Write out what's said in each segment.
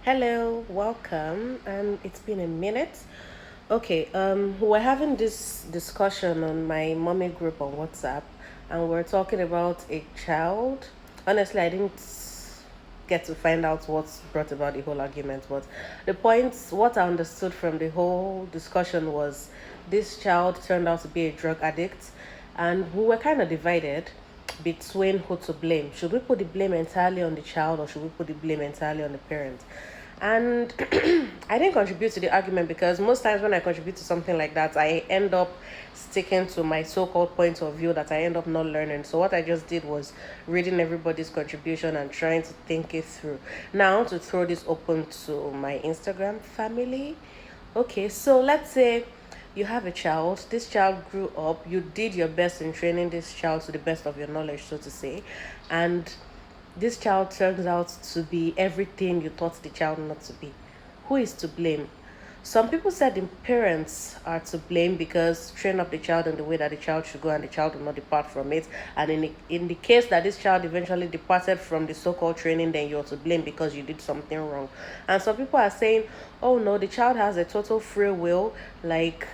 Hello, welcome. It's been a minute. Okay, we're having this discussion on my mommy group on WhatsApp, and we're talking about a child. Honestly, I didn't get to find out what's brought about the whole argument, but the points, what I understood from the whole discussion was this child turned out to be a drug addict, and we were kind of divided between who to blame. Should we put the blame entirely on the child, or should we put the blame entirely on the parent? And I didn't contribute to the argument because most times when I contribute to something like that, I end up sticking to my so-called point of view that I end up not learning. So what I just did was reading everybody's contribution and trying to think it through. Now to throw this open to my Instagram family. Okay, so let's say you have a child. This child grew up. You did your best in training this child to the best of your knowledge, so to say, and this child turns out to be everything you taught the child not to be. Who is to blame? Some people said the parents are to blame because train up the child in the way that the child should go and the child will not depart from it. And in the case that this child eventually departed from the so-called training, then you're to blame because you did something wrong. And some people are saying, oh no, the child has a total free will, like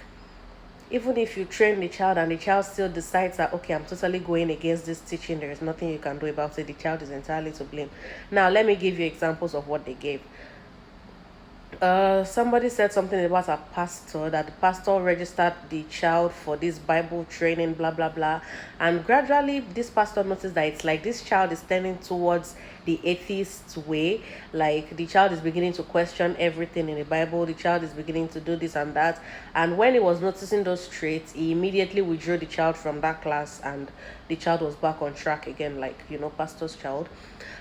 even if you train the child and the child still decides that, okay, I'm totally going against this teaching, there is nothing you can do about it, the child is entirely to blame. Now let me give you examples of what they gave. Somebody said something about a pastor, that the pastor registered the child for this Bible training, blah blah blah, and gradually this pastor noticed that it's like this child is tending towards the atheist way. Like the child is beginning to question everything in the Bible, the child is beginning to do this and that, and when he was noticing those traits, he immediately withdrew the child from that class, and the child was back on track again, like pastor's child.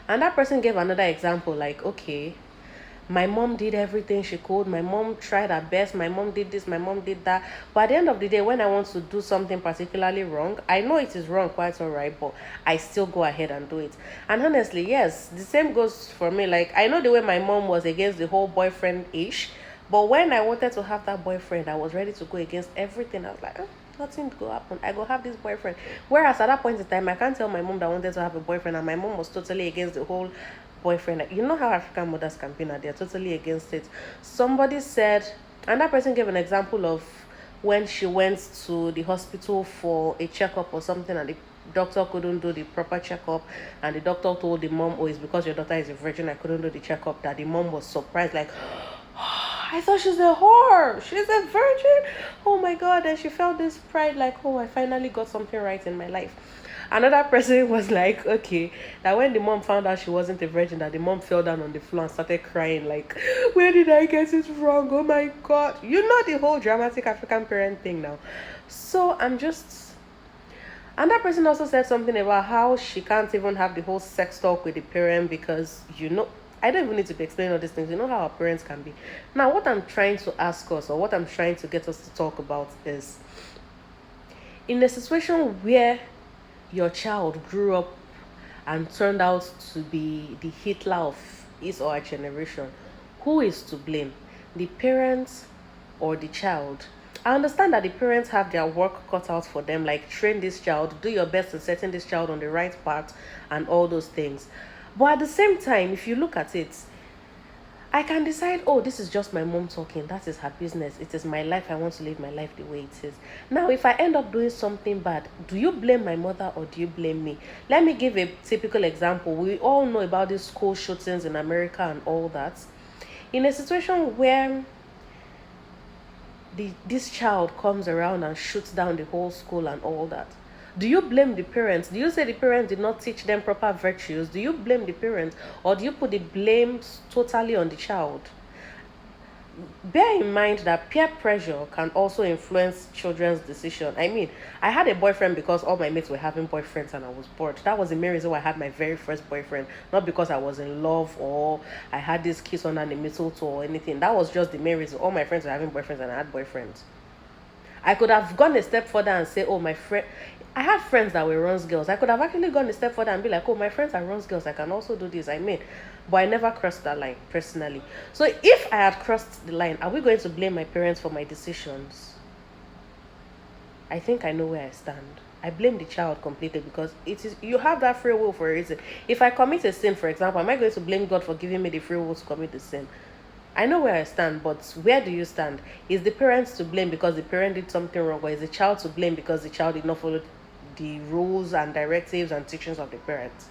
And that person gave another example, like, okay, my mom did everything she could. My mom tried her best. My mom did this. My mom did that. But at the end of the day, when I want to do something particularly wrong, I know it is wrong, quite all right, but I still go ahead and do it. And honestly, yes, the same goes for me. Like, I know the way my mom was against the whole boyfriend ish, but when I wanted to have that boyfriend, I was ready to go against everything. I was like, nothing go happen. I go have this boyfriend. Whereas at that point in time, I can't tell my mom that I wanted to have a boyfriend, and my mom was totally against the whole boyfriend. You know how African mothers can be now, they're totally against it. Somebody said, and that person gave an example of when she went to the hospital for a checkup or something, and the doctor couldn't do the proper checkup, and the doctor told the mom, oh, it's because your daughter is a virgin, I couldn't do the checkup. That the mom was surprised, like, I thought she's a whore, she's a virgin, oh my god. And she felt this pride, like, oh, I finally got something right in my life. Another person was like, okay, that when the mom found out she wasn't a virgin, that the mom fell down on the floor and started crying, like, where did I get it wrong? Oh my god. You know the whole dramatic African parent thing now. So I'm just. And that person also said something about how she can't even have the whole sex talk with the parent because, I don't even need to be explaining all these things. You know how our parents can be. Now, what I'm trying to ask us, or what I'm trying to get us to talk about is, in a situation where your child grew up and turned out to be the Hitler of his or her generation, who is to blame? The parents or the child? I understand that the parents have their work cut out for them, like train this child, do your best in setting this child on the right path, and all those things. But at the same time, if you look at it, I can decide, oh, this is just my mom talking. That is her business. It is my life. I want to live my life the way it is. Now, if I end up doing something bad, do you blame my mother or do you blame me? Let me give a typical example. We all know about these school shootings in America and all that. In a situation where this child comes around and shoots down the whole school and all that, do you blame the parents? Do you say the parents did not teach them proper virtues? Do you blame the parents, or do you put the blame totally on the child? Bear in mind that peer pressure can also influence children's decision. I mean, I had a boyfriend because all my mates were having boyfriends and I was bored. That was the main reason why I had my very first boyfriend, not because I was in love or I had this kiss under the mistletoe or anything. That was just the main reason. All my friends were having boyfriends and I had boyfriends. I could have gone a step further and say, oh, my friend. I had friends that were runs girls. I could have actually gone a step further and be like, oh, my friends are runs girls. I can also do this. I mean, but I never crossed that line personally. So if I had crossed the line, are we going to blame my parents for my decisions? I think I know where I stand. I blame the child completely, because it is, you have that free will for a reason. If I commit a sin, for example, am I going to blame God for giving me the free will to commit the sin? I know where I stand, but where do you stand? Is the parents to blame because the parent did something wrong, or is the child to blame because the child did not follow the rules and directives and teachings of the parents?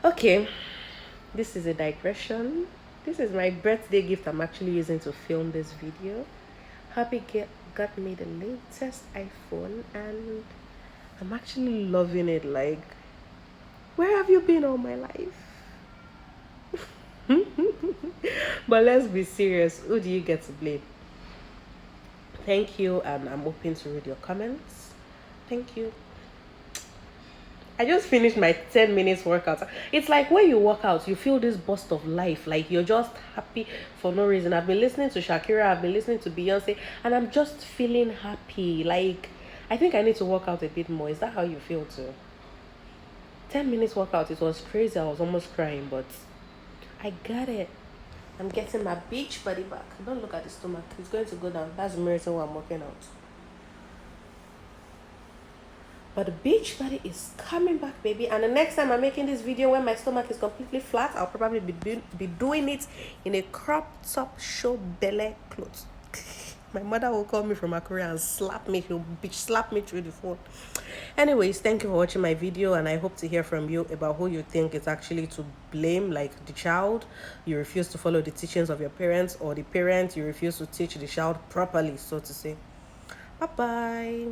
Okay, this is a digression. This is my birthday gift I'm actually using to film this video. Got me the latest iPhone, and I'm actually loving it. Like, where have you been all my life? But let's be serious. Who do you get to blame? Thank you, and I'm open to read your comments. Thank you. I just finished my 10 minutes workout. It's like when you work out, you feel this burst of life. Like you're just happy for no reason. I've been listening to Shakira, I've been listening to Beyonce, and I'm just feeling happy. Like, I think I need to work out a bit more. Is that how you feel too? 10 minutes workout, it was crazy. I was almost crying, but I got it. I'm getting my beach body back. Don't look at the stomach. It's going to go down. That's the reason why I'm working out. But the beach body is coming back, baby. And the next time I'm making this video when my stomach is completely flat, I'll probably be doing it in a crop top show belly clothes. My mother will call me from Korea and slap me. She'll bitch slap me through the phone. Anyways, thank you for watching my video, and I hope to hear from you about who you think is actually to blame, like the child. You refuse to follow the teachings of your parents, or the parent, you refuse to teach the child properly, so to say. Bye bye.